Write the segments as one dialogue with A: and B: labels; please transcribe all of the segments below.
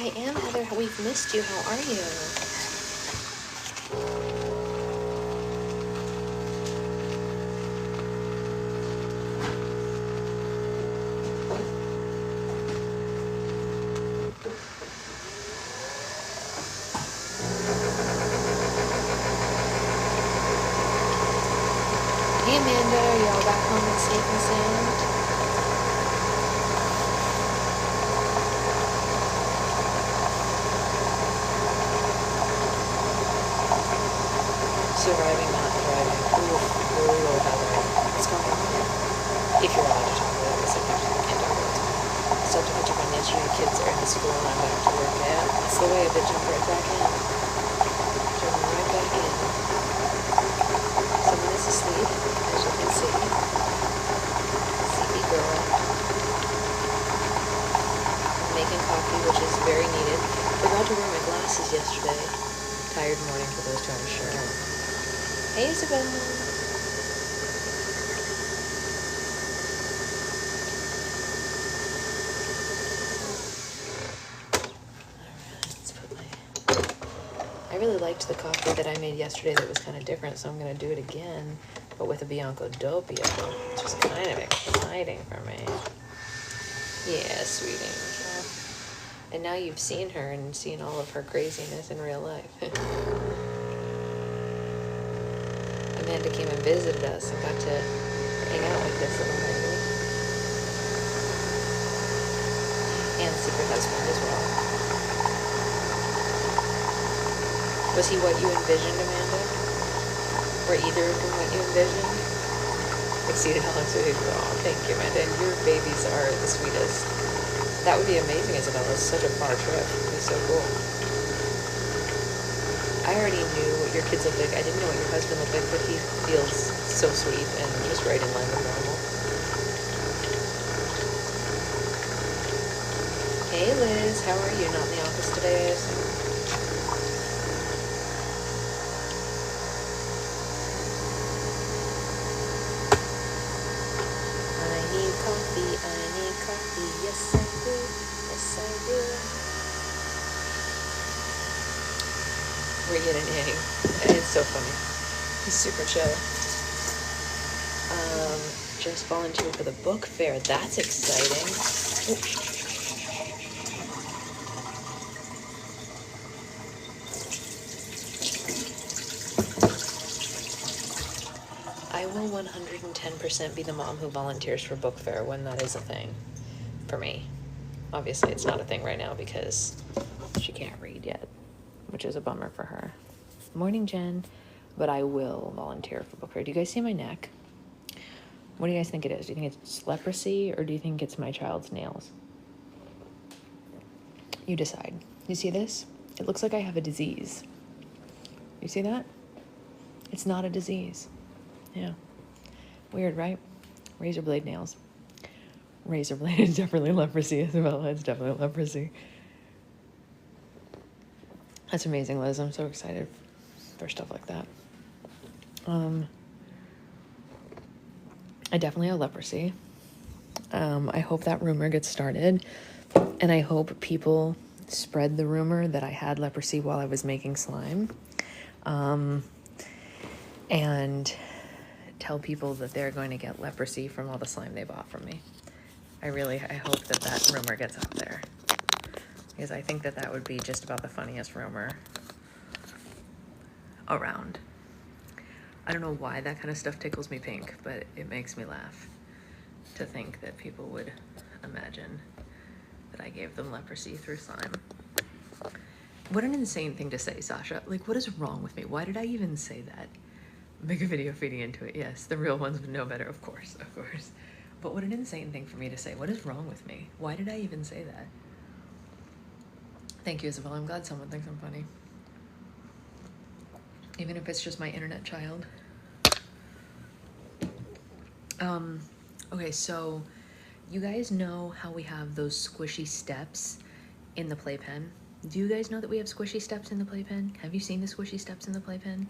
A: I am, Heather. We've missed you. How are you? Hey, Amanda. Are you all back home and safe and sound? Surviving, not thriving. Ooh, Heather. What's going on? If you're allowed to talk about it, because I can't talk about it. Still have to catch up on yesterday. Kids are in school and I'm back to work. Yeah, that's the way of it. Jump right back in. Jump right back in. Someone is asleep, as you can see. Sleepy girl. I'm making coffee, which is very needed. Forgot to wear my glasses yesterday. Tired morning for those two, I'm sure. Hey, Isabel. Alright, let's put my... I really liked the coffee that I made yesterday that was kind of different, so I'm going to do it again, but with a Bianco Doppio, which is kind of exciting for me. Yeah, sweetie. And now you've seen her and seen all of her craziness in real life. Amanda came and visited us and got to hang out with this little lady. And secret husband as well. Was he what you envisioned, Amanda? Were either of them what you envisioned? Exceeded all expectations. Oh, thank you, Amanda. And your babies are the sweetest. That would be amazing, Isabella. It's such a far trip. It would be so cool. I already knew what your kids looked like. I didn't know what your husband looked like, but he feels so sweet and just right in line with normal. Hey, Liz. How are you? Not in the office today, I assume? I need coffee. Yes, I do. Yes, I do. We're getting A. It's so funny. He's super chill. Just volunteered for the book fair. That's exciting. I will 110% be the mom who volunteers for book fair when that is a thing for me. Obviously, it's not a thing right now because she can't read yet, which is a bummer for her. Morning, Jen. But I will volunteer for book fair. Do you guys see my neck? What do you guys think it is? Do you think it's leprosy or do you think it's my child's nails? You decide. You see this? It looks like I have a disease. You see that? It's not a disease. Yeah. Weird, right? Razor blade nails. Razor blade is definitely leprosy as well. It's definitely leprosy. That's amazing, Liz. I'm so excited for stuff like that. I definitely have leprosy. I hope that rumor gets started, and I hope people spread the rumor that I had leprosy while I was making slime, and tell people that they're going to get leprosy from all the slime they bought from me. I hope that rumor gets out there, because I think that would be just about the funniest rumor around. I don't know why that kind of stuff tickles me pink, but it makes me laugh to think that people would imagine that I gave them leprosy through slime. What an insane thing to say, Sasha. Like, what is wrong with me? Why did I even say that? Make a video feeding into it. Yes, the real ones would know better, of course. But what an insane thing for me to say. What is wrong with me? Why did I even say that? Thank you, Isabel. I'm glad someone thinks I'm funny. Even if it's just my internet child. Okay, so you guys know how we have those squishy steps in the playpen? Do you guys know that we have squishy steps in the playpen? Have you seen the squishy steps in the playpen?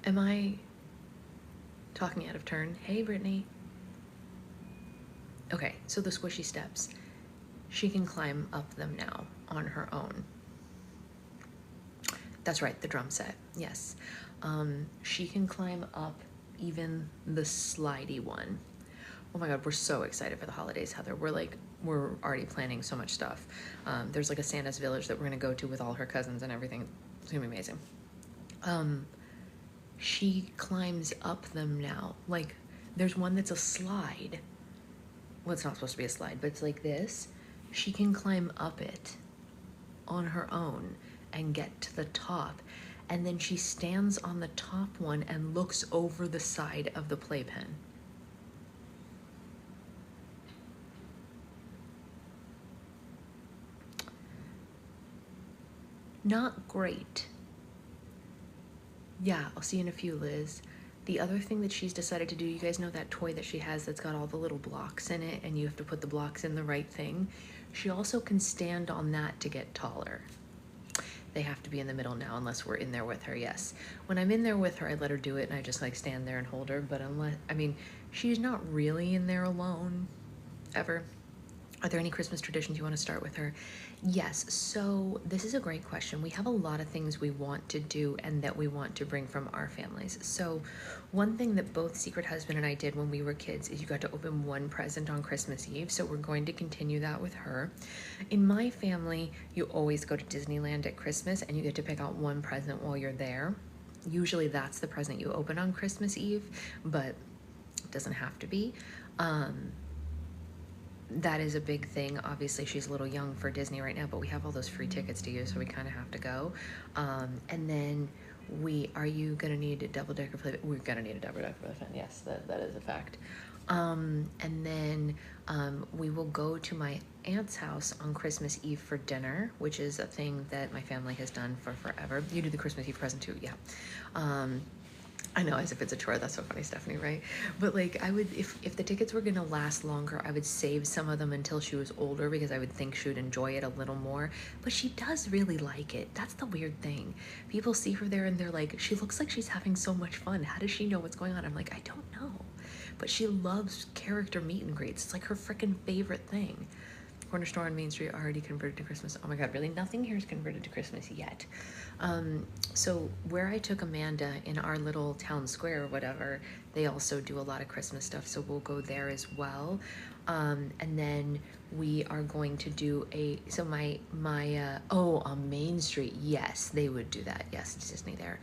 A: Am I talking out of turn? Hey, Brittany. Okay, so the squishy steps. She can climb up them now on her own. That's right, the drum set, yes. She can climb up even the slidey one. Oh my God, we're so excited for the holidays, Heather. We're already planning so much stuff. There's like a Santa's village that we're gonna go to with all her cousins and everything. It's gonna be amazing. She climbs up them now. Like, there's one that's a slide. Well, it's not supposed to be a slide, but it's like this. She can climb up it on her own and get to the top. And then she stands on the top one and looks over the side of the playpen. Not great. Yeah, I'll see you in a few, Liz. The other thing that she's decided to do, you guys know that toy that she has that's got all the little blocks in it and you have to put the blocks in the right thing? She also can stand on that to get taller. They have to be in the middle now unless we're in there with her, yes. When I'm in there with her, I let her do it and I just like stand there and hold her, but unless, I mean, she's not really in there alone, ever. Are there any Christmas traditions you want to start with her? Yes, so this is a great question. We have a lot of things we want to do and that we want to bring from our families. So one thing that both Secret Husband and I did when we were kids is you got to open one present on Christmas Eve. So we're going to continue that with her. In my family, you always go to Disneyland at Christmas and you get to pick out one present while you're there. Usually that's the present you open on Christmas Eve, but it doesn't have to be. That is a big thing. Obviously, she's a little young for Disney right now, but we have all those free tickets to use, so we kind of have to go. And then are you going to need a double-decker play? We're going to need a double-decker play. Yes, that is a fact. And then we will go to my aunt's house on Christmas Eve for dinner, which is a thing that my family has done for forever. You do the Christmas Eve present too, yeah. I know, as if it's a chore. That's so funny, Stephanie, right? But like, I would, if the tickets were gonna last longer, I would save some of them until she was older because I would think she would enjoy it a little more. But she does really like it. That's the weird thing. People see her there and they're like, she looks like she's having so much fun. How does she know what's going on? I'm like, I don't know. But she loves character meet and greets. It's like her freaking favorite thing. Corner store on Main Street already converted to Christmas. Oh my God, really? Nothing here is converted to Christmas yet. So where I took Amanda in our little town square or whatever, they also do a lot of Christmas stuff. So we'll go there as well. And then we are going to do on Main Street. Yes, they would do that. Yes, Disney there.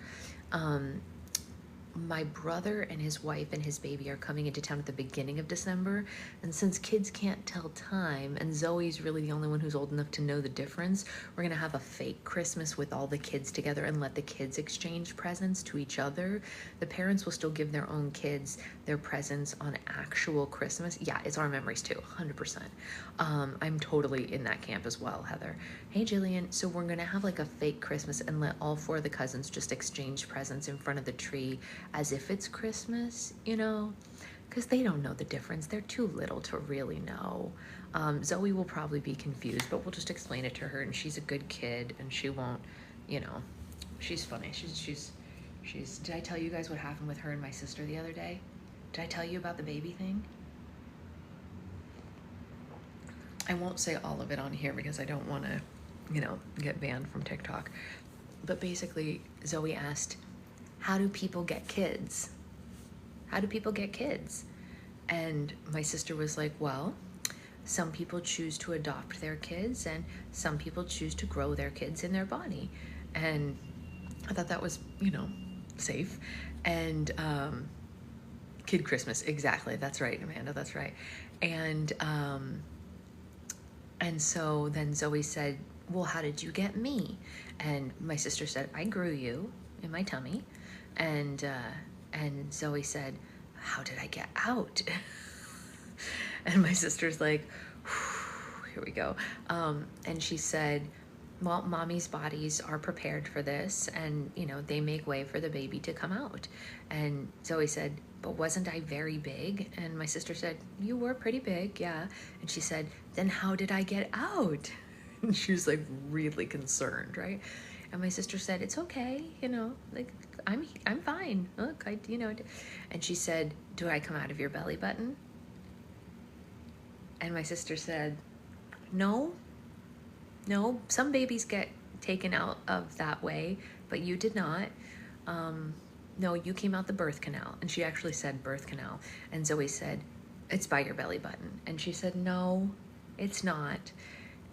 A: My brother and his wife and his baby are coming into town at the beginning of December. And since kids can't tell time, and Zoe's really the only one who's old enough to know the difference, we're gonna have a fake Christmas with all the kids together and let the kids exchange presents to each other. The parents will still give their own kids their presents on actual Christmas. Yeah, it's our memories too, 100%. I'm totally in that camp as well, Heather. Hey, Jillian. So we're gonna have like a fake Christmas and let all four of the cousins just exchange presents in front of the tree as if it's Christmas, you know, because they don't know the difference. They're too little to really know. Zoe will probably be confused, but we'll just explain it to her, and she's a good kid, and she won't, you know, she's funny. She's. Did I tell you guys what happened with her and my sister the other day? Did I tell you about the baby thing? I won't say all of it on here because I don't want to, you know, get banned from TikTok. But basically, Zoe asked, how do people get kids? How do people get kids? And my sister was like, well, some people choose to adopt their kids and some people choose to grow their kids in their body. And I thought that was, you know, safe. And Kid Christmas, exactly. That's right, Amanda, that's right. And so then Zoe said, well, how did you get me? And my sister said, I grew you in my tummy. And Zoe said, how did I get out? And my sister's like, here we go. And she said, well, mommy's bodies are prepared for this, and, you know, they make way for the baby to come out. And Zoe said, but wasn't I very big? And my sister said, you were pretty big, yeah. And she said, then how did I get out? And she was like really concerned, right? And my sister said, it's okay, you know, like, I'm fine. Look, you know. And she said, do I come out of your belly button? And my sister said, No, no, some babies get taken out of that way, but you did not. No, you came out the birth canal. And she actually said birth canal. And Zoe said, it's by your belly button. And she said, no, it's not.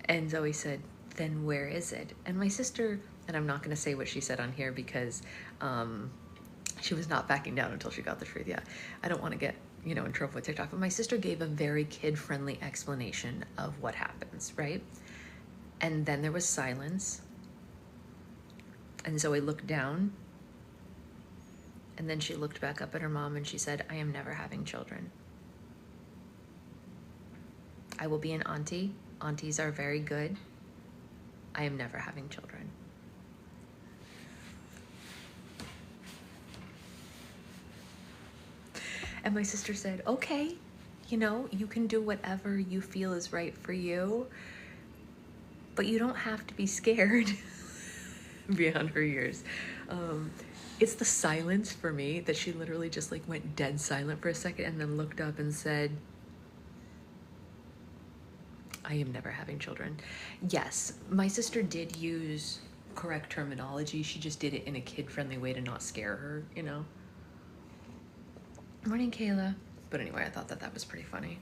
A: And Zoe said, then where is it? And my sister, and I'm not going to say what she said on here because she was not backing down until she got the truth. Yeah, I don't want to get, in trouble with TikTok. But my sister gave a very kid-friendly explanation of what happens, right? And then there was silence. And Zoe looked down. And then she looked back up at her mom and she said, I am never having children. I will be an auntie. Aunties are very good. I am never having children. And my sister said, okay, you can do whatever you feel is right for you, but you don't have to be scared. Beyond her years. It's the silence for me that she literally just like went dead silent for a second and then looked up and said, I am never having children. Yes, my sister did use correct terminology. She just did it in a kid-friendly way to not scare her, Morning, Kayla. But anyway, I thought that was pretty funny.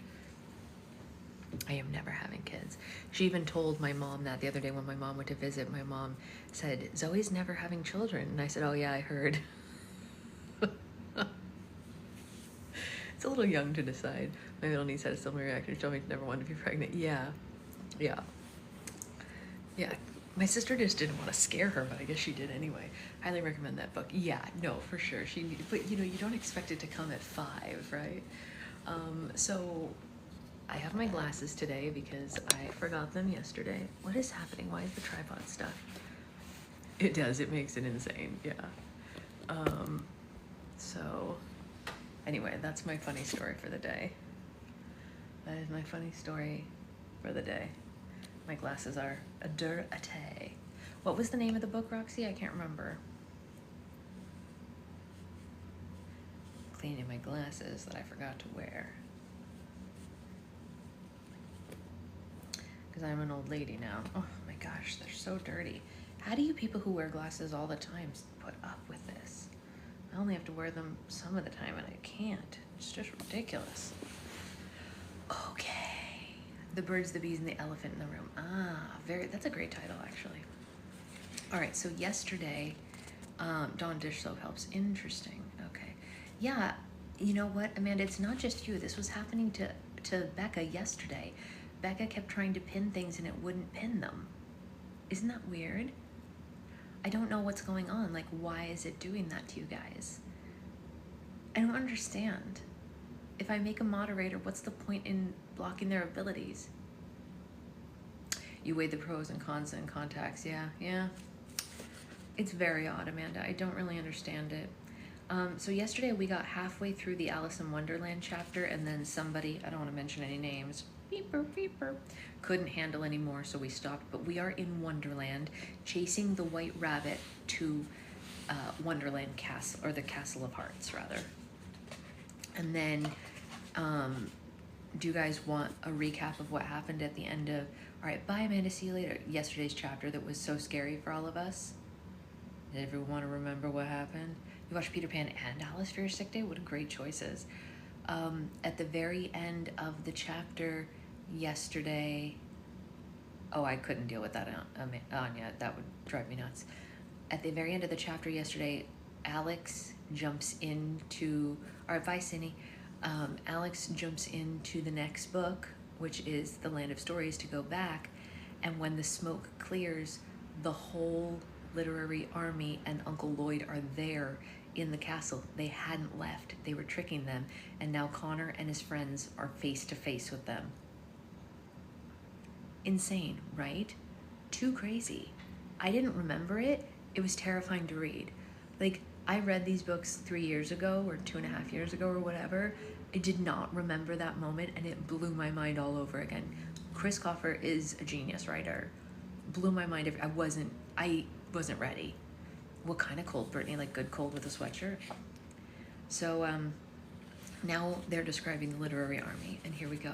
A: I am never having kids. She even told my mom that the other day when my mom went to visit. My mom said, Zoe's never having children. And I said, oh yeah, I heard. It's a little young to decide. My middle niece had a similar reaction. She told me she never wanted to be pregnant. Yeah. My sister just didn't want to scare her, but I guess she did anyway. Highly recommend that book. Yeah, no, for sure. But you don't expect it to come at 5, right? So I have my glasses today because I forgot them yesterday. What is happening? Why is the tripod stuck? It does. It makes it insane. Yeah. So anyway, that's my funny story for the day. That is my funny story for the day. My glasses are a ate. What was the name of the book, Roxy? I can't remember. Cleaning my glasses that I forgot to wear. Because I'm an old lady now. Oh my gosh, they're so dirty. How do you people who wear glasses all the time put up with this? I only have to wear them some of the time and I can't. It's just ridiculous. Okay. The Birds, the Bees, and the Elephant in the Room. That's a great title, actually. All right, so yesterday, Dawn Dish Soap Helps. Interesting, okay. Yeah, you know what, Amanda, it's not just you. This was happening to Becca yesterday. Becca kept trying to pin things and it wouldn't pin them. Isn't that weird? I don't know what's going on. Like, why is it doing that to you guys? I don't understand. If I make a moderator, what's the point in blocking their abilities? You weigh the pros and cons and contacts. Yeah. It's very odd, Amanda. I don't really understand it. So yesterday we got halfway through the Alice in Wonderland chapter and then somebody, I don't want to mention any names, beeper, couldn't handle anymore, so we stopped. But we are in Wonderland, chasing the White Rabbit to Wonderland Castle, or the Castle of Hearts, rather. And then, do you guys want a recap of what happened at the end of, all right, bye Amanda, see you later, yesterday's chapter that was so scary for all of us? Did everyone want to remember what happened? You watched Peter Pan and Alice for your sick day? What great choices. At the very end of the chapter yesterday, oh, I couldn't deal with that, Anya, that would drive me nuts. At the very end of the chapter yesterday, Alex jumps into, all right, bye, Cindy. Alex jumps into the next book, which is The Land of Stories, to go back. And when the smoke clears, the whole literary army and Uncle Lloyd are there in the castle. They hadn't left. They were tricking them. And now Connor and his friends are face to face with them. Insane, right? Too crazy. I didn't remember it. It was terrifying to read. Like, I read these books 3 years ago or 2.5 years ago or whatever. I did not remember that moment and it blew my mind all over again. Chris Colfer is a genius writer. Blew my mind. I wasn't ready. What kind of cold, Brittany? Like good cold with a sweatshirt? So now they're describing the literary army, and here we go.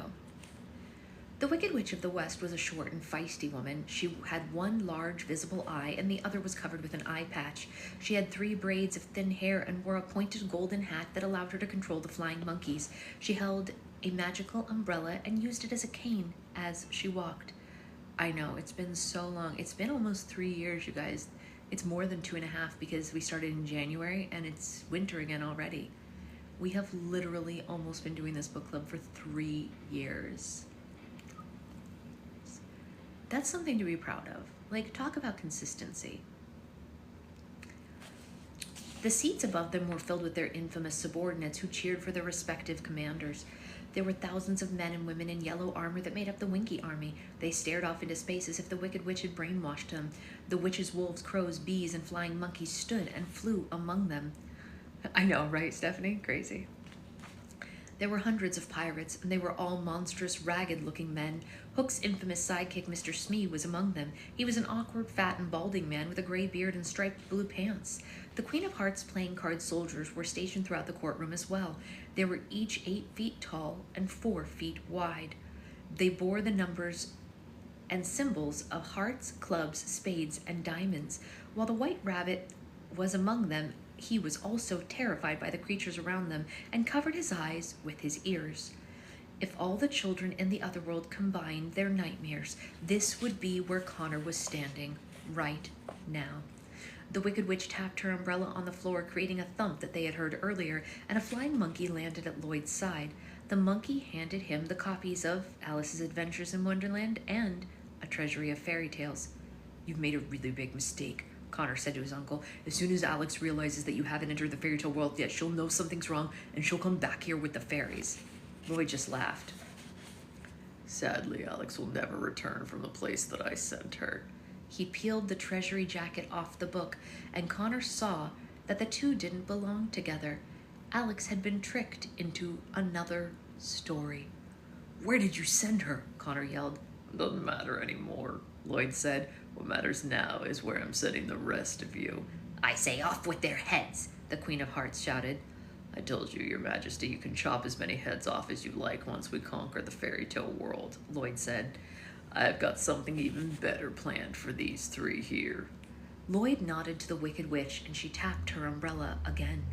B: The Wicked Witch of the West was a short and feisty woman. She had one large visible eye, and the other was covered with an eye patch. She had 3 braids of thin hair and wore a pointed golden hat that allowed her to control the flying monkeys. She held a magical umbrella and used it as a cane as she walked. I know, it's been so long. It's been almost 3 years, you guys. It's more than 2.5 because we started in January and it's winter again already. We have literally almost been doing this book club for 3 years. That's something to be proud of. Like, talk about consistency. The seats above them were filled with their infamous subordinates who cheered for their respective commanders. There were thousands of men and women in yellow armor that made up the Winky Army. They stared off into space as if the Wicked Witch had brainwashed them. The witches, wolves, crows, bees, and flying monkeys stood and flew among them. I know, right, Stephanie? Crazy. There were hundreds of pirates, and they were all monstrous, ragged-looking men. Hook's infamous sidekick, Mr. Smee, was among them. He was an awkward, fat, and balding man with a gray beard and striped blue pants. The Queen of Hearts playing card soldiers were stationed throughout the courtroom as well. They were each 8 feet tall and 4 feet wide. They bore the numbers and symbols of hearts, clubs, spades, and diamonds. While the White Rabbit was among them, he was also terrified by the creatures around them and covered his eyes with his ears. If all the children in the other world combined their nightmares, this would be where Connor was standing right now. The Wicked Witch tapped her umbrella on the floor, creating a thump that they had heard earlier, and a flying monkey landed at Lloyd's side. The monkey handed him the copies of Alice's Adventures in Wonderland and A Treasury of Fairy Tales. "You've made a really big mistake," Connor said to his uncle. "As soon as Alex realizes that you haven't entered the fairy tale world yet, she'll know something's wrong, and she'll come back here with the fairies." Lloyd just laughed.
A: "Sadly, Alex will never return from the place that I sent her."
B: He peeled the treasury jacket off the book, and Connor saw that the two didn't belong together. Alex had been tricked into another story.
A: "Where did you send her?" Connor yelled. "Doesn't matter anymore," Lloyd said. "What matters now is where I'm sending the rest of you."
B: "I say off with their heads," the Queen of Hearts shouted.
A: "I told you, Your Majesty, you can chop as many heads off as you like once we conquer the fairy tale world," Lloyd said. "I've got something even better planned for these 3 here."
B: Lloyd nodded to the Wicked Witch, and she tapped her umbrella again.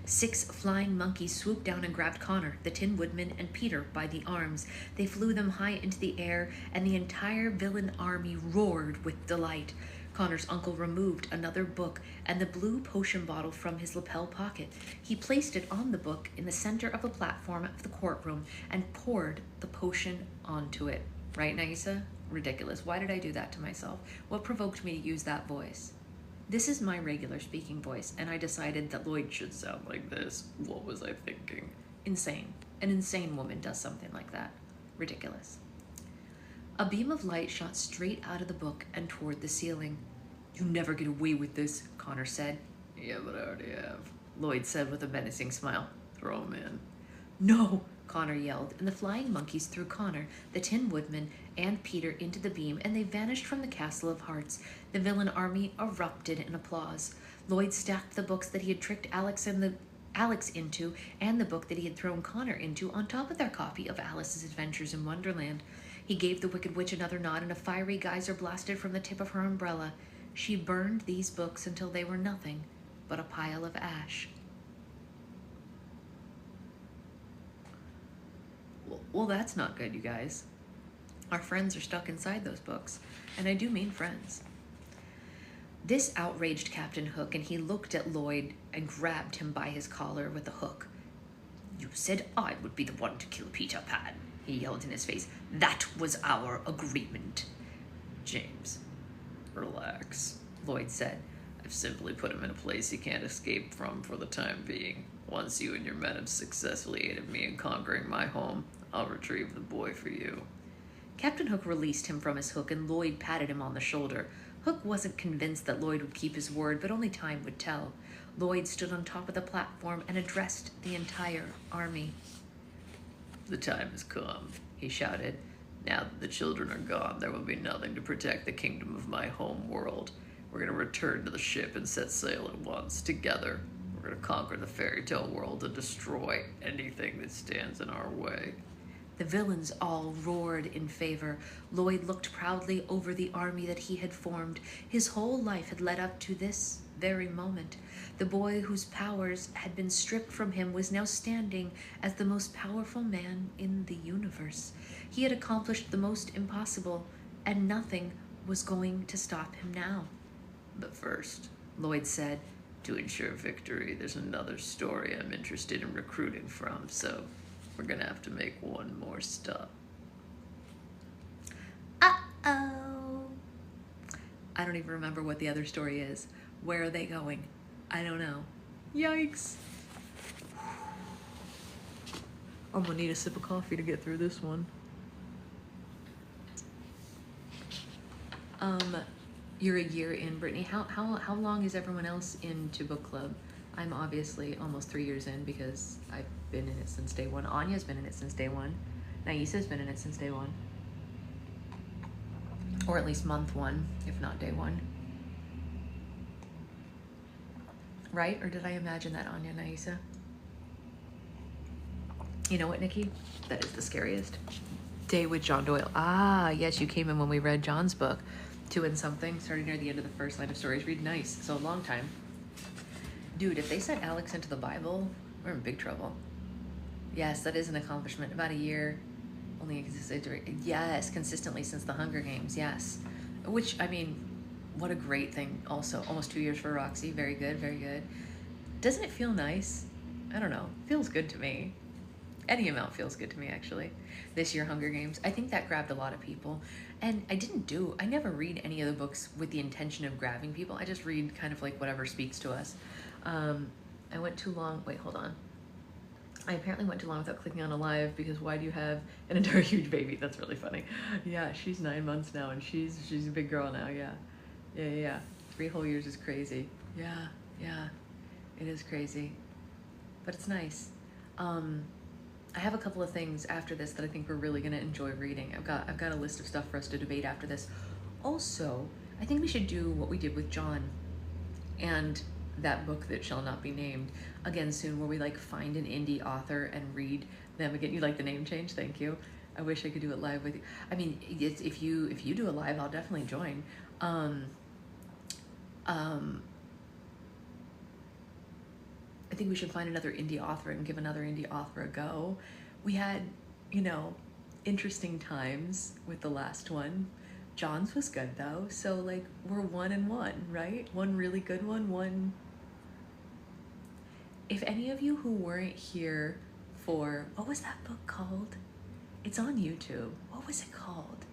B: 6 flying monkeys swooped down and grabbed Connor, the Tin Woodman, and Peter by the arms. They flew them high into the air, and the entire villain army roared with delight. Connor's uncle removed another book and the blue potion bottle from his lapel pocket. He placed it on the book in the center of the platform of the courtroom and poured the potion onto it. Right, Naisa? Ridiculous. Why did I do that to myself? What provoked me to use that voice? This is my regular speaking voice, and I decided that Lloyd should sound like this.
A: What was I thinking?
B: Insane. An insane woman does something like that. Ridiculous. A beam of light shot straight out of the book and toward the ceiling. "You never get away with this," Connor said.
A: "Yeah, but I already have," Lloyd said with a menacing smile. "Throw him in."
B: "No!" Connor yelled, and the flying monkeys threw Connor, the Tin Woodman, and Peter into the beam, and they vanished from the Castle of Hearts. The villain army erupted in applause. Lloyd stacked the books that he had tricked Alex into, and the book that he had thrown Connor into, on top of their copy of Alice's Adventures in Wonderland. He gave the Wicked Witch another nod, and a fiery geyser blasted from the tip of her umbrella. She burned these books until they were nothing but a pile of ash. Well, that's not good, you guys. Our friends are stuck inside those books, and I do mean friends. This outraged Captain Hook, and he looked at Lloyd and grabbed him by his collar with a hook. "You said I would be the one to kill Peter Pan," he yelled in his face. "That was our agreement."
A: "James, relax," Lloyd said. "I've simply put him in a place he can't escape from for the time being. Once you and your men have successfully aided me in conquering my home, I'll retrieve the boy for you."
B: Captain Hook released him from his hook, and Lloyd patted him on the shoulder. Hook wasn't convinced that Lloyd would keep his word, but only time would tell. Lloyd stood on top of the platform and addressed the entire army.
A: "The time has come," he shouted. "Now that the children are gone, there will be nothing to protect the kingdom of my home world. We're going to return to the ship and set sail at once, together. We're going to conquer the fairy tale world and destroy anything that stands in our way."
B: The villains all roared in favor. Lloyd looked proudly over the army that he had formed. His whole life had led up to this very moment. The boy whose powers had been stripped from him was now standing as the most powerful man in the universe. He had accomplished the most impossible, and nothing was going to stop him now. But first, Lloyd said, to ensure victory, there's another story I'm interested in recruiting from, so we're gonna have to make one more stop. Uh-oh. I don't even remember what the other story is. Where are they going? I don't know. Yikes. I'm gonna need a sip of coffee to get through this one. You're a year in, Brittany. How long is everyone else into book club? I'm obviously almost 3 years in because I've been in it since day one. Anya's been in it since day one. Naisa's been in it since day one. Or at least month one, if not day one. Right? Or did I imagine that, Anya, Naisa? You know what, Nikki? That is the scariest. Day with John Doyle. Ah, yes, you came in when we read John's book. 2 and something, starting near the end of the first line of stories. Read nice. So a long time. Dude, if they sent Alex into the Bible, we're in big trouble. Yes, that is an accomplishment. About a year. Only consistently since the Hunger Games, yes. Which, I mean, what a great thing also. Almost 2 years for Roxy. Very good, very good. Doesn't it feel nice? I don't know. Feels good to me. Any amount feels good to me, actually. This year, Hunger Games. I think that grabbed a lot of people. And I never read any of the books with the intention of grabbing people. I just read kind of like whatever speaks to us. I went too long. Wait, hold on. I apparently went too long without clicking on a live because why do you have an entire huge baby? That's really funny. Yeah, she's 9 months now and she's a big girl now. Yeah. 3 whole years is crazy. Yeah. It is crazy. But it's nice. I have a couple of things after this that I think we're really gonna enjoy reading. I've got a list of stuff for us to debate after this. Also, I think we should do what we did with John and that book that shall not be named again soon, where we like find an indie author and read them again. You like the name change? Thank you. I wish I could do it live with you. I mean, if you do a live, I'll definitely join. I think we should find another indie author and give another indie author a go. We had, interesting times with the last one. John's was good though, so like we're 1 and 1, right? One really good one. If any of you who weren't here for, what was that book called? It's on YouTube. What was it called?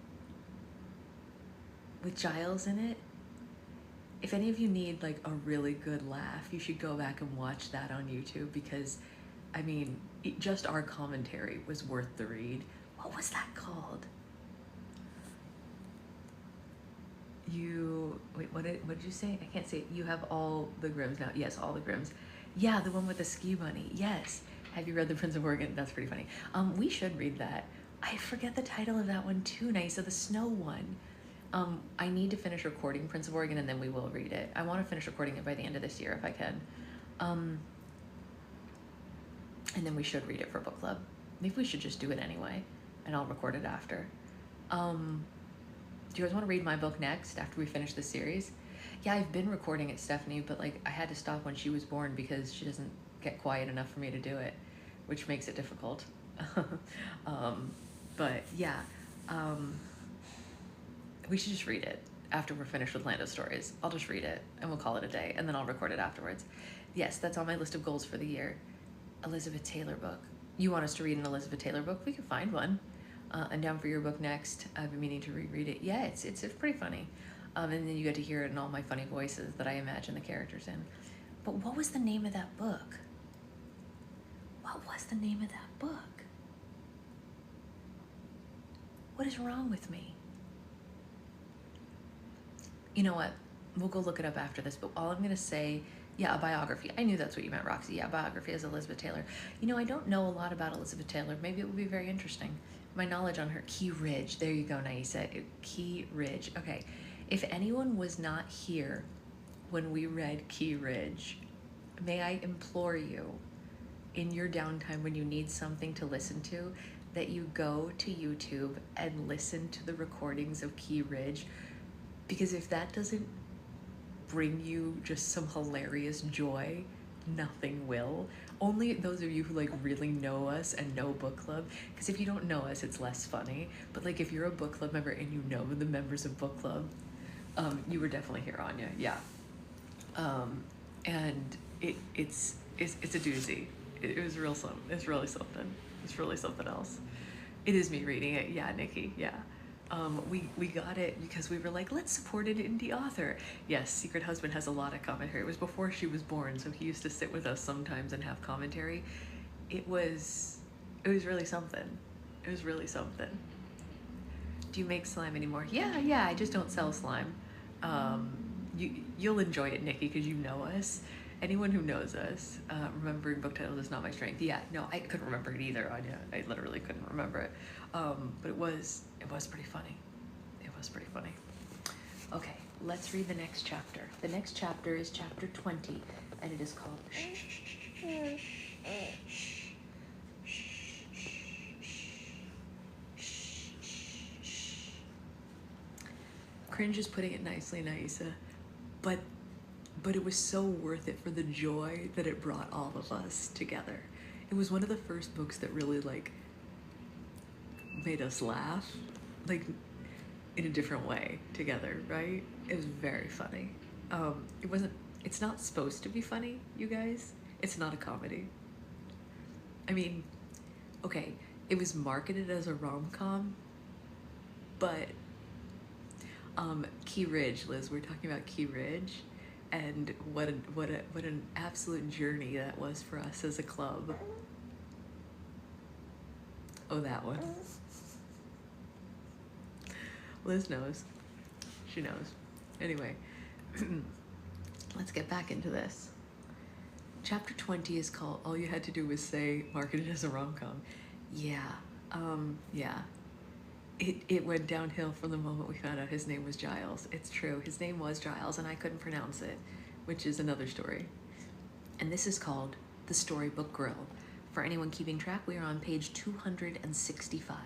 B: With Giles in it? If any of you need like a really good laugh, you should go back and watch that on YouTube because, I mean, just our commentary was worth the read. What was that called? Wait, what did you say? I can't say it. You have all the Grimms now. Yes, all the Grimms. Yeah, the one with the ski bunny. Yes. Have you read The Prince of Oregon? That's pretty funny. We should read that. I forget the title of that one too, Nice. The snow one. I need to finish recording Prince of Oregon and then we will read it. I want to finish recording it by the end of this year if I can. And then we should read it for book club. Maybe we should just do it anyway and I'll record it after. Do you guys want to read my book next after we finish this series? Yeah, I've been recording it, Stephanie, but like I had to stop when she was born because she doesn't get quiet enough for me to do it, which makes it difficult. But yeah, we should just read it after we're finished with Lando Stories. I'll just read it and we'll call it a day and then I'll record it afterwards. Yes, that's on my list of goals for the year. Elizabeth Taylor book. You want us to read an Elizabeth Taylor book? We can find one. I'm down for your book next. I've been meaning to reread it. Yeah, it's pretty funny. And then you get to hear it in all my funny voices that I imagine the characters in. But what was the name of that book? What was the name of that book? What is wrong with me? You know what? We'll go look it up after this, but all I'm going to say, yeah, a biography. I knew that's what you meant, Roxy. Yeah, biography is Elizabeth Taylor. I don't know a lot about Elizabeth Taylor. Maybe it would be very interesting. My knowledge on her, Key Ridge. There you go, Naisa. Key Ridge. Okay. If anyone was not here when we read Key Ridge, may I implore you, in your downtime when you need something to listen to,
A: that you go to YouTube and listen to the recordings of Key Ridge, because if that doesn't bring you just some hilarious joy, nothing will. Only those of you who like really know us and know book club, because if you don't know us, it's less funny. But like if you're a book club member and you know the members of book club, you were definitely here, Anya. Yeah. And it's a doozy. It was real something. It's really something. It's really something else. It is me reading it. Yeah, Nikki. Yeah. We got it because we were like, let's support an indie author. Yes, Secret Husband has a lot of commentary. It was before she was born, so he used to sit with us sometimes and have commentary. It was really something. It was really something. Do you make slime anymore? Yeah, I just don't sell slime. You'll enjoy it, Nikki, because you know us. Anyone who knows us, remembering book titles is not my strength. Yeah, no, I couldn't remember it either, Anya. I literally couldn't remember it. But it was pretty funny. It was pretty funny. Okay, let's read the next chapter. The next chapter is chapter 20, and it is called Cringe is putting it nicely, Naisa, but it was so worth it for the joy that it brought all of us together. It was one of the first books that really like made us laugh, like in a different way together, right? It was very funny. It's not supposed to be funny, you guys. It's not a comedy. I mean, okay, it was marketed as a rom-com, but Key Ridge, Liz, we're talking about Key Ridge, and what an absolute journey that was for us as a club. Oh, that one. Liz knows. She knows. Anyway, let's get back into this. Chapter 20 is called All You Had to Do Was Say, marketed as a rom-com. Yeah, yeah. It went downhill from the moment we found out his name was Giles. It's true, his name was Giles and I couldn't pronounce it, which is another story. And this is called The Storybook Grill. For anyone keeping track, we are on page 265.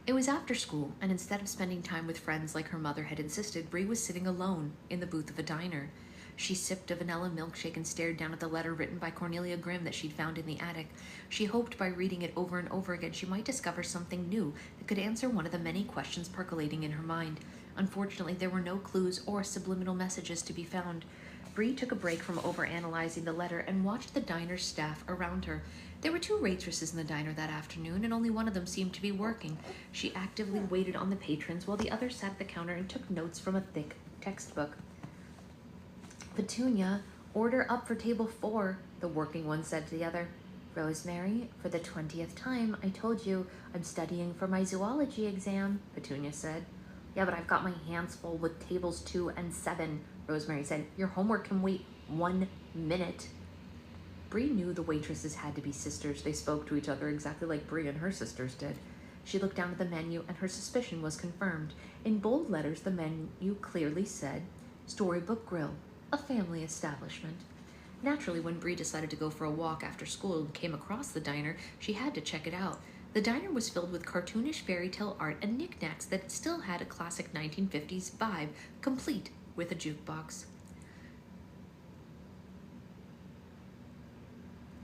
A: It was after school, and instead of spending time with friends like her mother had insisted, Bree was sitting alone in the booth of a diner. She sipped a vanilla milkshake and stared down at the letter written by Cornelia Grimm that she'd found in the attic. She hoped by reading it over and over again she might discover something new that could answer one of the many questions percolating in her mind. Unfortunately, there were no clues or subliminal messages to be found. Bree took a break from overanalyzing the letter and watched the diner's staff around her. There were 2 waitresses in the diner that afternoon, and only one of them seemed to be working. She actively waited on the patrons while the other sat at the counter and took notes from a thick textbook. Petunia, order up for table 4, the working one said to the other. Rosemary, for the 20th time, I told you I'm studying for my zoology exam, Petunia said. Yeah, but I've got my hands full with tables 2 and 7, Rosemary said. Your homework can wait 1 minute. Bree knew the waitresses had to be sisters. They spoke to each other exactly like Bree and her sisters did. She looked down at the menu and her suspicion was confirmed. In bold letters, the menu clearly said, Storybook Grill, a family establishment. Naturally, when Bree decided to go for a walk after school and came across the diner, she had to check it out. The diner was filled with cartoonish fairy tale art and knickknacks that still had a classic 1950s vibe, complete with a jukebox.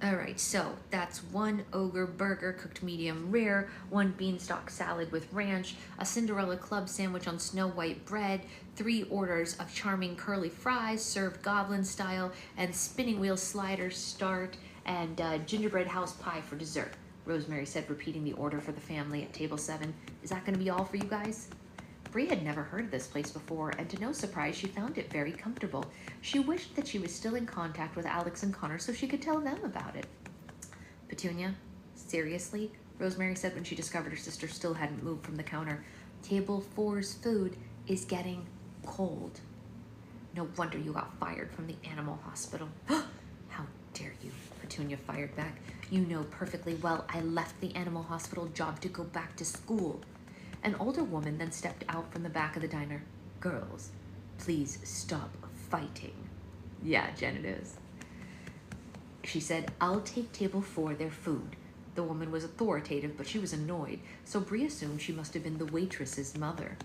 A: Alright, so that's 1 ogre burger cooked medium rare, 1 beanstalk salad with ranch, a Cinderella Club sandwich on snow white bread, 3 orders of charming curly fries served goblin style, and spinning wheel sliders start, and gingerbread house pie for dessert, Rosemary said, repeating the order for the family at table 7. Is that going to be all for you guys? Bree had never heard of this place before, and to no surprise, she found it very comfortable. She wished that she was still in contact with Alex and Connor so she could tell them about it. Petunia, seriously? Rosemary said when she discovered her sister still hadn't moved from the counter. Table 4's food is getting cold. No wonder you got fired from the animal hospital. How dare you, Petunia fired back. You know perfectly well I left the animal hospital job to go back to school. An older woman then stepped out from the back of the diner. Girls, please stop fighting. Yeah, Jen, it is. She said, I'll take table 4 their food.
B: The woman was authoritative, but she was annoyed, so Bree assumed she must have been the waitress's mother.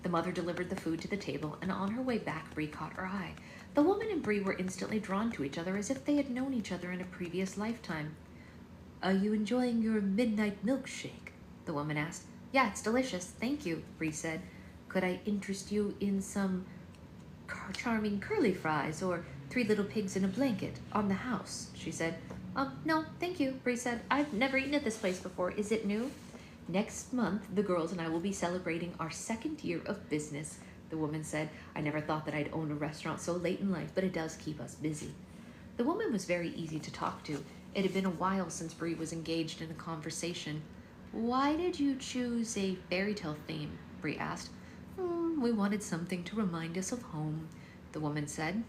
B: The mother delivered the food to the table, and on her way back, Bree caught her eye. The woman and Bree were instantly drawn to each other as if they had known each other in a previous lifetime. "Are you enjoying your midnight milkshake?" the woman asked. "Yeah, it's delicious, thank you," Bree said. "Could I interest you in some charming curly fries or 3 little pigs in a blanket on the house?" she said. No, thank you," Bree said. "I've never eaten at this place before. Is it new?" "Next month, the girls and I will be celebrating our 2nd year of business," the woman said. "I never thought that I'd own a restaurant so late in life, but it does keep us busy." The woman was very easy to talk to. It had been a while since Bree was engaged in a conversation. "Why did you choose a fairy tale theme?" Bree asked. We wanted something to remind us of home," the woman said.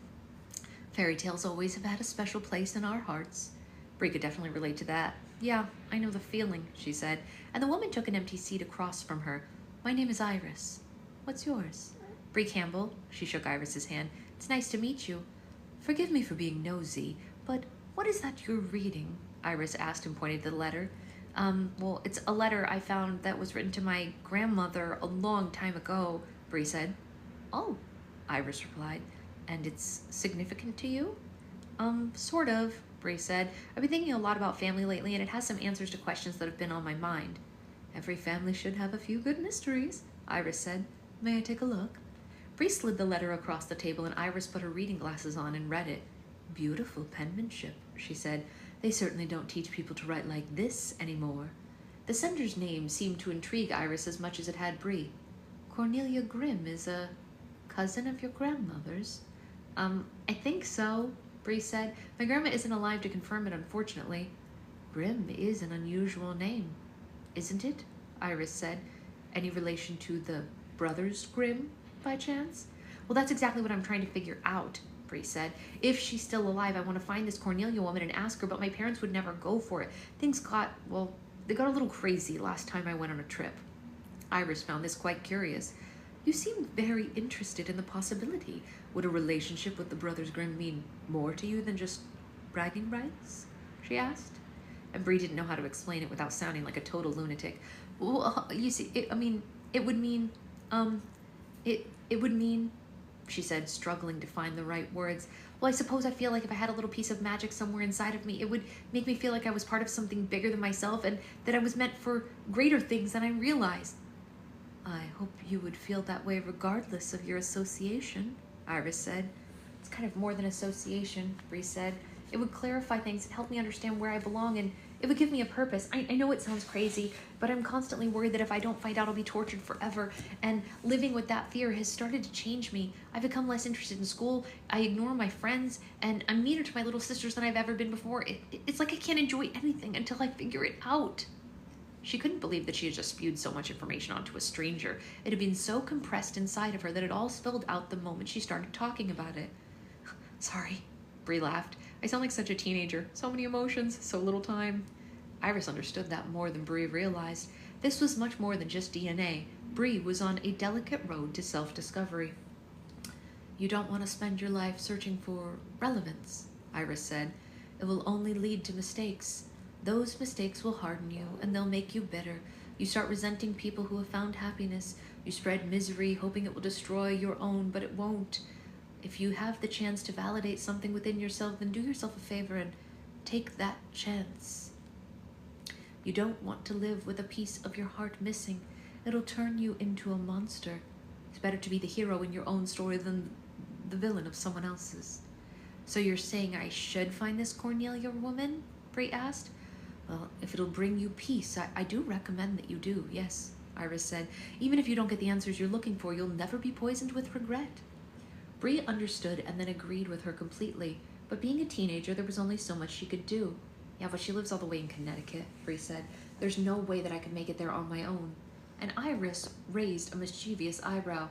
B: "Fairy tales always have had a special place in our hearts." Bree could definitely relate to that. "Yeah, I know the feeling," she said, and the woman took an empty seat across from her. "My name is Iris. What's yours?" "Bree Campbell." She shook Iris's hand. "It's nice to meet you." "Forgive me for being nosy, but what is that you're reading?" Iris asked and pointed to the letter. Well, it's a letter I found that was written to my grandmother a long time ago," Bree said. "Oh," Iris replied. "And it's significant to you?" Sort of," Bree said. "I've been thinking a lot about family lately, and it has some answers to questions that have been on my mind." "Every family should have a few good mysteries," Iris said. "May I take a look?" Bree slid the letter across the table, and Iris put her reading glasses on and read it. "Beautiful penmanship," she said. "They certainly don't teach people to write like this anymore." The sender's name seemed to intrigue Iris as much as it had Bree. "Cornelia Grimm is a cousin of your grandmother's?" I think so," Bree said. "My grandma isn't alive to confirm it, unfortunately." "Grimm is an unusual name, isn't it?" Iris said. "Any relation to the brothers Grimm, by chance?" "Well, that's exactly what I'm trying to figure out," Bree said. "If she's still alive, I want to find this Cornelia woman and ask her, but my parents would never go for it. Things got, well, they got a little crazy last time I went on a trip." Iris found this quite curious. "You seem very interested in the possibility. Would a relationship with the brothers Grimm mean more to you than just bragging rights?" she asked. And Bree didn't know how to explain it without sounding like a total lunatic. "Well, you see, it would mean, it would mean," she said, struggling to find the right words. "Well, I suppose I feel like if I had a little piece of magic somewhere inside of me, it would make me feel like I was part of something bigger than myself and that I was meant for greater things than I realized." "I hope you would feel that way regardless of your association," Iris said. "It's kind of more than association," Bree said. "It would clarify things and help me understand where I belong, and it would give me a purpose. I know it sounds crazy, but I'm constantly worried that if I don't find out, I'll be tortured forever, and living with that fear has started to change me. I've become less interested in school, I ignore my friends, and I'm meaner to my little sisters than I've ever been before. It's like I can't enjoy anything until I figure it out." She couldn't believe that she had just spewed so much information onto a stranger. It had been so compressed inside of her that it all spilled out the moment she started talking about it. "Sorry," Bree laughed. "I sound like such a teenager. So many emotions, so little time." Iris understood that more than Bree realized. This was much more than just DNA. Bree was on a delicate road to self-discovery. "You don't want to spend your life searching for relevance," Iris said. "It will only lead to mistakes. Those mistakes will harden you, and they'll make you bitter. You start resenting people who have found happiness. You spread misery, hoping it will destroy your own, but it won't. If you have the chance to validate something within yourself, then do yourself a favor and take that chance. You don't want to live with a piece of your heart missing. It'll turn you into a monster. It's better to be the hero in your own story than the villain of someone else's." "So you're saying I should find this Cornelia woman?" Bree asked. "Well, if it'll bring you peace, I do recommend that you do, yes," Iris said. "Even if you don't get the answers you're looking for, you'll never be poisoned with regret." Bree understood and then agreed with her completely, but being a teenager, there was only so much she could do. "Yeah, but she lives all the way in Connecticut," Bree said. "There's no way that I could make it there on my own." And Iris raised a mischievous eyebrow.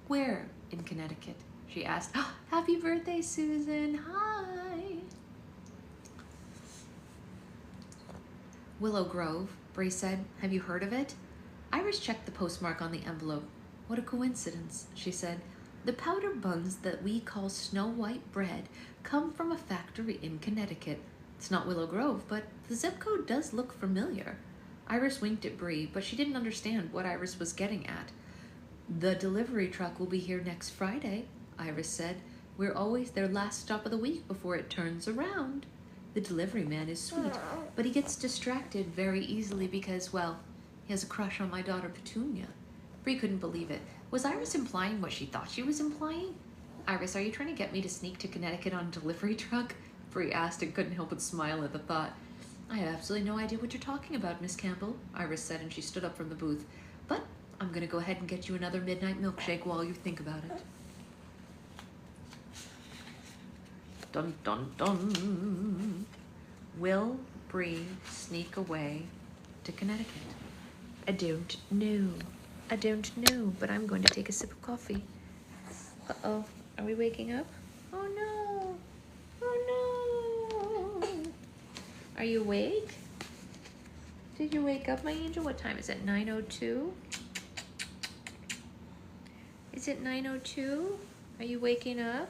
B: "Where in Connecticut?" she asked. "Happy birthday, Susan. Hi." "Willow Grove," Bree said. "Have you heard of it?" Iris checked the postmark on the envelope. "What a coincidence," she said. "The powder buns that we call Snow White bread come from a factory in Connecticut. It's not Willow Grove, but the zip code does look familiar. Iris winked at Bree, but she didn't understand what Iris was getting at. The delivery truck will be here next Friday, Iris said. We're always their last stop of the week before it turns around. The delivery man is sweet, but he gets distracted very easily because, well, he has a crush on my daughter Petunia. Bree couldn't believe it. Was Iris implying what she thought she was implying? Iris, are you trying to get me to sneak to Connecticut on a delivery truck? Bree asked and couldn't help but smile at the thought. I have absolutely no idea what you're talking about, Miss Campbell, Iris said, and she stood up from the booth. But I'm going to go ahead and get you another midnight milkshake while you think about it. Dun, dun, dun. Will Bree sneak away to Connecticut? I don't know. I don't know, but I'm going to take a sip of coffee. Uh-oh. Are we waking up? Oh, no. Oh, no. Are you awake? Did you wake up, my angel? What time is it? 9:02? Is it 9:02? Are you waking up?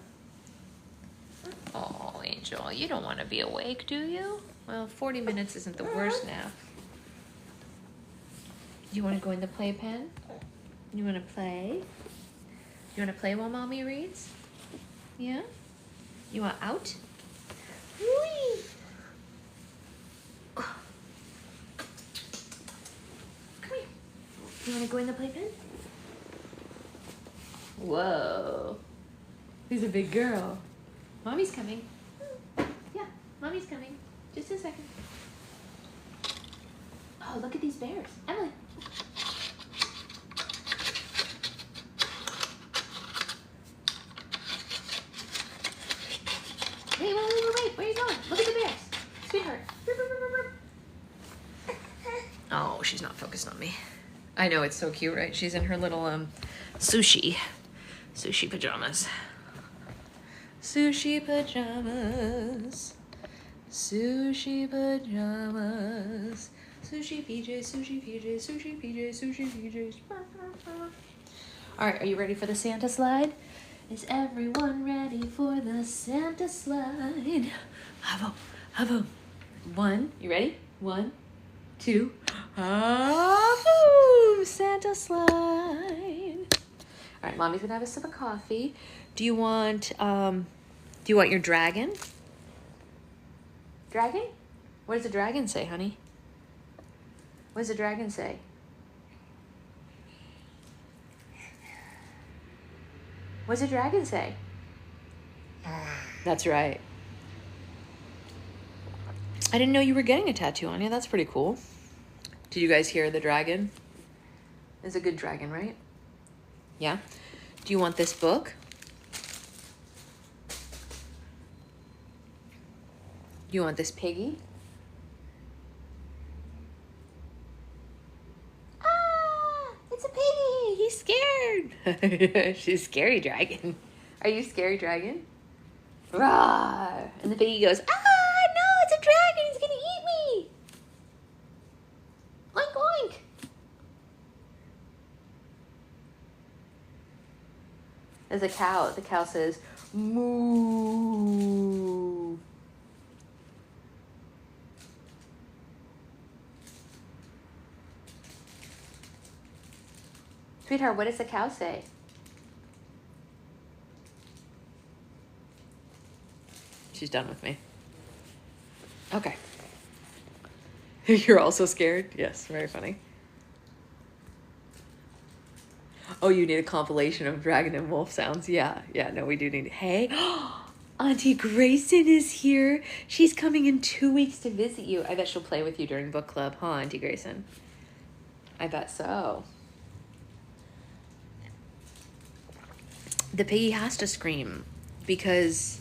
B: Oh, Angel, you don't want to be awake, do you? Well, 40 minutes isn't the worst nap. You want to go in the playpen? You want to play? You want to play while Mommy reads? Yeah? You want out? Whee! Come here. You want to go in the playpen? Whoa. Who's a big girl? Mommy's coming. Yeah, Mommy's coming. Just a second. Oh, look at these bears. Emily. Wait. Where are you going? Look at the bears. Sweetheart. Oh, she's not focused on me. I know, it's so cute, right? She's in her little sushi pajamas. Sushi pajamas. Sushi pajamas. Sushi PJs, sushi PJs, sushi PJs, sushi PJs. All right, are you ready for the Santa slide? Is everyone ready for the Santa slide? Havo. One, you ready? 1, 2. Boom! Santa slide. All right, Mommy's gonna have a sip of coffee. Do you want your dragon? Dragon? What does the dragon say, honey? What does the dragon say? What does the dragon say? That's right. I didn't know you were getting a tattoo on you. That's pretty cool. Did you guys hear the dragon? It's a good dragon, right? Yeah? Do you want this book? Do you want this piggy? Ah! It's a piggy! He's scared! She's scary dragon. Are you scary dragon? Rawr! And the piggy goes, ah! No, it's a dragon! He's gonna eat me! Oink, oink! There's a cow. The cow says, moo. Sweetheart, what does the cow say? She's done with me. Okay. You're also scared? Yes, very funny. Oh, you need a compilation of dragon and wolf sounds. Yeah, no, we do need. Hey, Auntie Grayson is here. She's coming in 2 weeks to visit you. I bet she'll play with you during book club, huh, Auntie Grayson? I bet so. The piggy has to scream because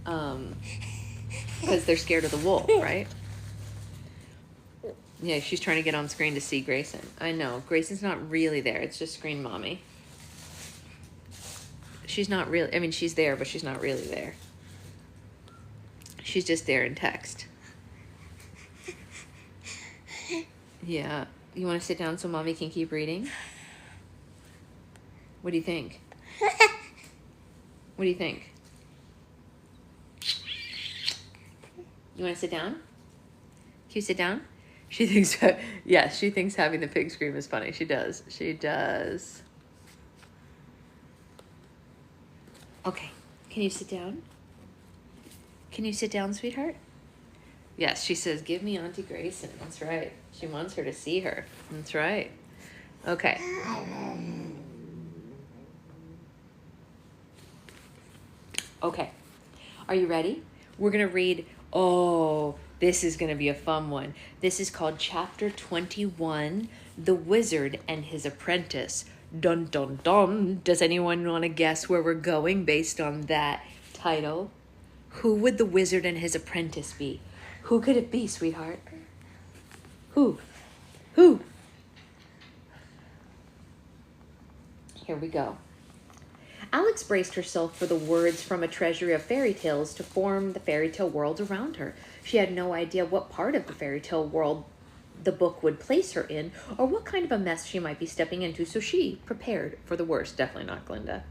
B: they're scared of the wolf, right? Yeah, she's trying to get on screen to see Grayson. I know. Grayson's not really there. It's just Screen Mommy. She's not really... I mean, she's there, but she's not really there. She's just there in text. Yeah. You want to sit down so Mommy can keep reading? What do you think? What do you think?
A: You want to sit down? Can you sit down? She thinks, yes, she thinks having the pig scream is funny. She does. She does. Okay. Can you sit down? Can you sit down, sweetheart? Yes, she says, give me Auntie Grayson. That's right. She wants her to see her. That's right. Okay. Okay. Are you ready? We're going to read, oh, this is going to be a fun one. This is called Chapter 21, The Wizard and His Apprentice. Dun, dun, dun. Does anyone want to guess where we're going based on that title? Who would the wizard and his apprentice be? Who could it be, sweetheart? Who? Here we go. Alex braced herself for the words from a treasury of fairy tales to form the fairy tale world around her. She had no idea what part of the fairy tale world the book would place her in, or what kind of a mess she might be stepping into, so she prepared for the worst. Definitely not Glinda.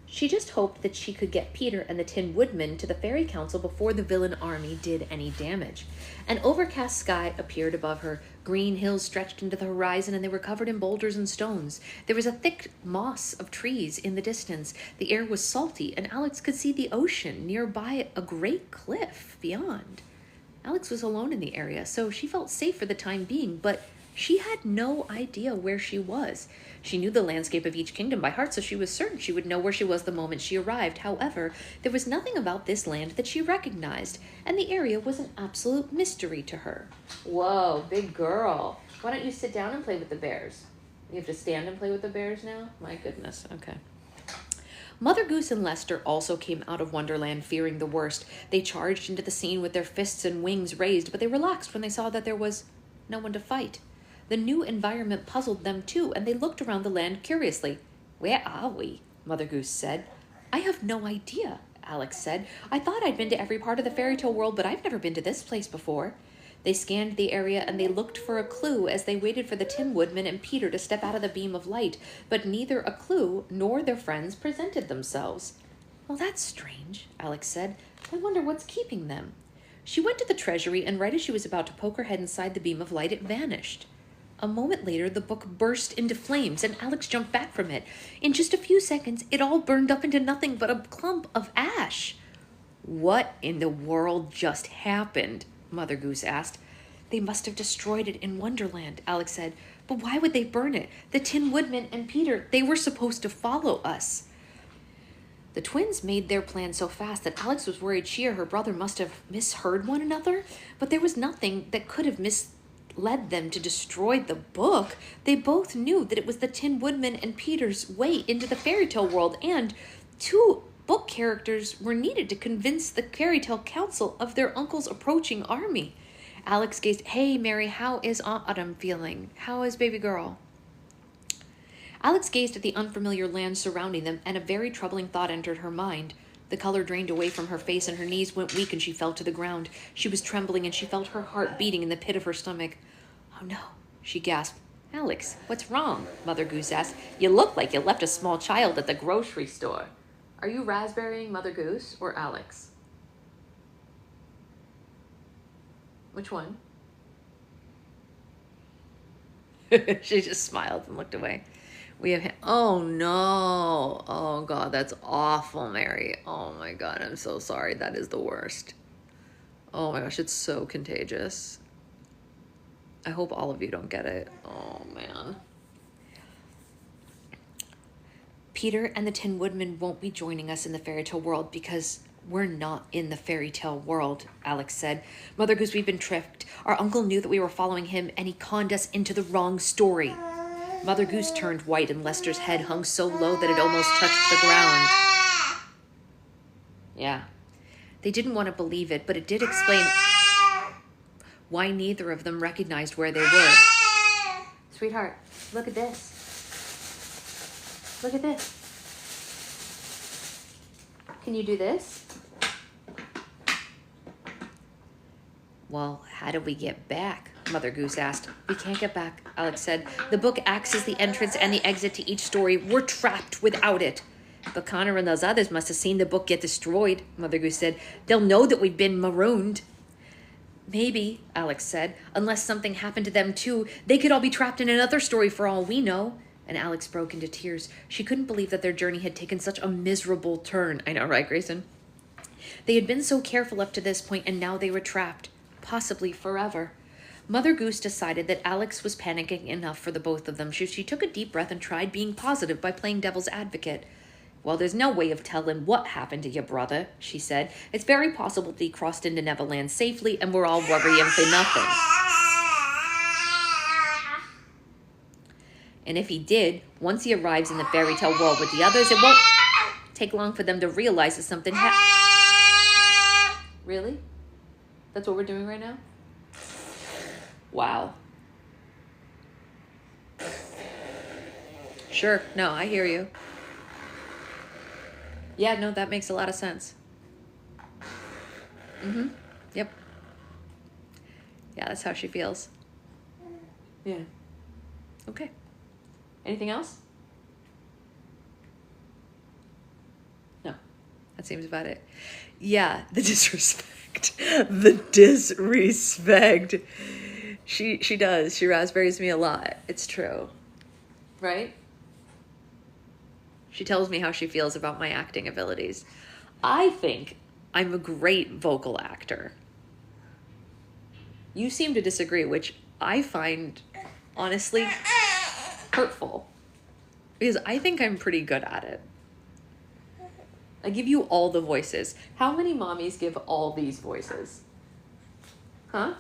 A: She just hoped that she could get Peter and the Tin Woodman to the Fairy Council before the villain army did any damage. An overcast sky appeared above her. Green hills stretched into the horizon, and they were covered in boulders and stones. There was a thick moss of trees in the distance. The air was salty, and Alex could see the ocean nearby a great cliff beyond. Alex was alone in the area, so she felt safe for the time being, but she had no idea where she was. She knew the landscape of each kingdom by heart, so she was certain she would know where she was the moment she arrived. However, there was nothing about this land that she recognized, and the area was an absolute mystery to her. Whoa, big girl. Why don't you sit down and play with the bears? You have to stand and play with the bears now? My goodness, okay. Mother Goose and Lester also came out of Wonderland fearing the worst. They charged into the scene with their fists and wings raised, but they relaxed when they saw that there was no one to fight. The new environment puzzled them too, and they looked around the land curiously. Where are we? Mother Goose said. I have no idea, Alex said. I thought I'd been to every part of the fairy tale world, but I've never been to this place before. They scanned the area and they looked for a clue as they waited for the Tin Woodman and Peter to step out of the beam of light, but neither a clue nor their friends presented themselves. Well, that's strange, Alex said. I wonder what's keeping them. She went to the treasury, and right as she was about to poke her head inside the beam of light, it vanished. A moment later, the book burst into flames, and Alex jumped back from it. In just a few seconds, it all burned up into nothing but a clump of ash. What in the world just happened? Mother Goose asked. They must have destroyed it in Wonderland, Alex said. But why would they burn it? The Tin Woodman and Peter, they were supposed to follow us. The twins made their plan so fast that Alex was worried she or her brother must have misheard one another, but there was nothing that could have misled them to destroy the book. They both knew that it was the Tin Woodman and Peter's way into the fairy tale world, and two book characters were needed to convince the fairy tale council of their uncle's approaching army. Alex gazed. Hey, Mary, how is Autumn feeling? How is baby girl? Alex gazed at the unfamiliar land surrounding them, and a very troubling thought entered her mind. The color drained away from her face, and her knees went weak, and she fell to the ground. She was trembling, and she felt her heart beating in the pit of her stomach. Oh, no, she gasped. Alex, what's wrong? Mother Goose asked. You look like you left a small child at the grocery store. Are you raspberrying Mother Goose or Alex? Which one? She just smiled and looked away. We have, oh no, oh God, that's awful, Mary. Oh my God, I'm so sorry. That is the worst. Oh my gosh, it's so contagious. I hope all of you don't get it. Oh man. Peter and the Tin Woodman won't be joining us in the fairy tale world because we're not in the fairy tale world, Alex said. Mother Goose, we've been tricked. Our uncle knew that we were following him, and he conned us into the wrong story. Mother Goose turned white, and Lester's head hung so low that it almost touched the ground. Yeah. They didn't want to believe it, but it did explain why neither of them recognized where they were. Sweetheart, look at this. Look at this. Can you do this? Well, how do we get back? Mother Goose asked. We can't get back, Alex said. The book acts as the entrance and the exit to each story. We're trapped without it. But Connor and those others must have seen the book get destroyed, Mother Goose said. They'll know that we've been marooned.
B: Maybe, Alex said, unless something happened to them too. They could all be trapped in another story for all we know. And Alex broke into tears. She couldn't believe that their journey had taken such a miserable turn. I know, right, Grayson? They had been so careful up to this point, and now they were trapped, possibly forever. Mother Goose decided that Alex was panicking enough for the both of them. She took a deep breath and tried being positive by playing devil's advocate. Well, there's no way of telling what happened to your brother, she said. It's very possible that he crossed into Neverland safely, and we're all worrying for nothing. And if he did, once he arrives in the fairy tale world with the others, it won't take long for them to realize that something happened. Really? That's what we're doing right now? Wow. Sure. No, I hear you. Yeah, no, that makes a lot of sense. Mm-hmm. Yep. Yeah, that's how she feels. Yeah. Okay. Anything else? No. That seems about it. Yeah, the disrespect. The disrespect. She does. She raspberries me a lot. It's true. Right? She tells me how she feels about my acting abilities. I think I'm a great vocal actor. You seem to disagree, which I find, honestly, hurtful. Because I think I'm pretty good at it. I give you all the voices. How many mommies give all these voices? Huh?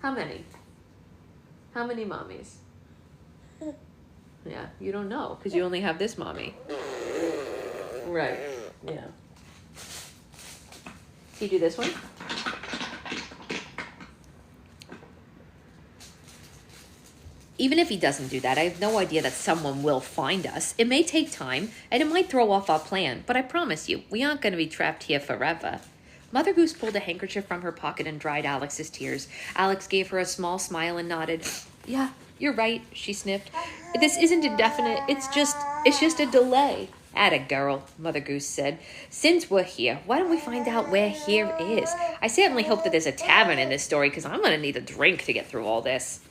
B: How many? How many mommies? Yeah, you don't know because you only have this mommy. Right, yeah. Can you do this one? Even if he doesn't do that, I have no idea that someone will find us. It may take time, and it might throw off our plan, but I promise you, we aren't going to be trapped here forever. Mother Goose pulled a handkerchief from her pocket and dried Alex's tears. Alex gave her a small smile and nodded. Yeah, you're right, she sniffed. This isn't indefinite, it's just a delay. Atta girl, Mother Goose said. Since we're here, why don't we find out where here is? I certainly hope that there's a tavern in this story, because I'm going to need a drink to get through all this.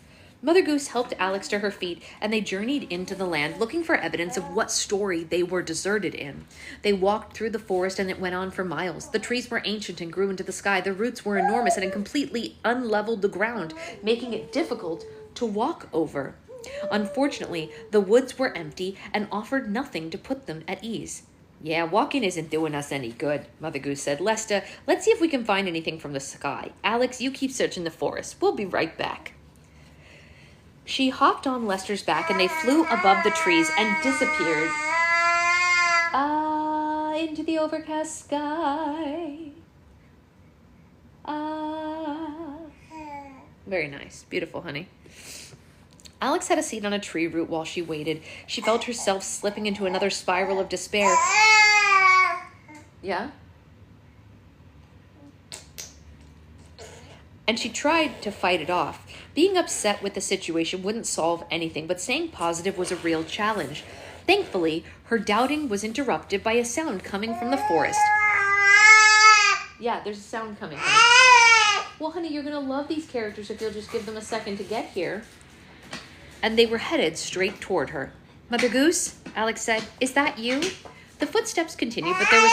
B: Mother Goose helped Alex to her feet, and they journeyed into the land, looking for evidence of what story they were deserted in. They walked through the forest, and it went on for miles. The trees were ancient and grew into the sky. The roots were enormous and had completely unleveled the ground, making it difficult to walk over. Unfortunately, the woods were empty and offered nothing to put them at ease. Yeah, walking isn't doing us any good, Mother Goose said. Lester, let's see if we can find anything from the sky. Alex, you keep searching the forest. We'll be right back. She hopped on Lester's back and they flew above the trees and disappeared into the overcast sky. Very nice. Beautiful, honey. Alex had a seat on a tree root while she waited. She felt herself slipping into another spiral of despair. Yeah? And she tried to fight it off. Being upset with the situation wouldn't solve anything, but staying positive was a real challenge. Thankfully, her doubting was interrupted by a sound coming from the forest. Yeah, there's a sound coming. Honey. Well, honey, you're going to love these characters if you'll just give them a second to get here. And they were headed straight toward her. Mother Goose, Alex said, is that you? The footsteps continued, but there was...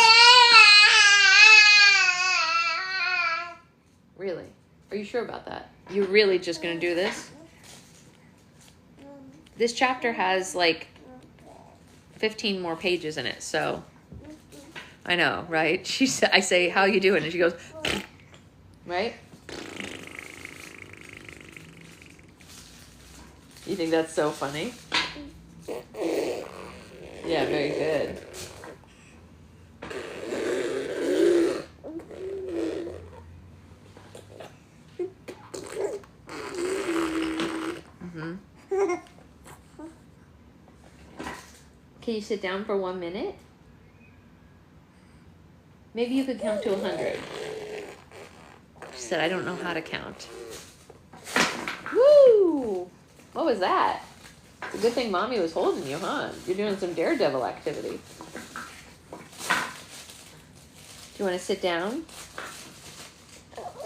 B: Really? Are you sure about that? You're really just going to do this? This chapter has like 15 more pages in it, so I know, right? I say, how you doing? And she goes, right? You think that's so funny? Yeah, very good. Can you sit down for 1 minute? Maybe you could count to 100. She said, I don't know how to count. Woo! What was that? It's a good thing Mommy was holding you, huh? You're doing some daredevil activity. Do you want to sit down?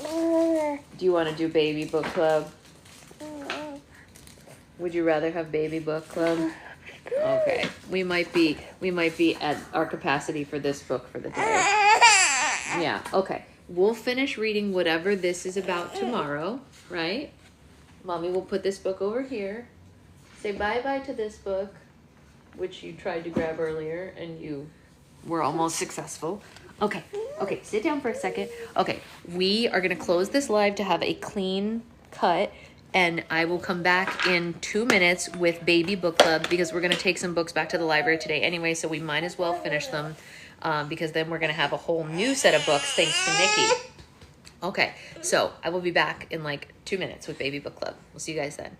A: Do you want to do baby book club? Would you rather have baby book club? Okay. We might be at our capacity for this book for the day. Yeah, okay. We'll finish reading whatever this is about tomorrow, right? Mommy will put this book over here. Say bye-bye to this book, which you tried to grab earlier and you were almost successful. Okay, sit down for a second. Okay, we are going to close this live to have a clean cut, and I will come back in 2 minutes with Baby Book Club because we're going to take some books back to the library today anyway, so we might as well finish them because then we're going to have a whole new set of books thanks to Nikki. Okay, so I will be back in like 2 minutes with Baby Book Club. We'll see you guys then.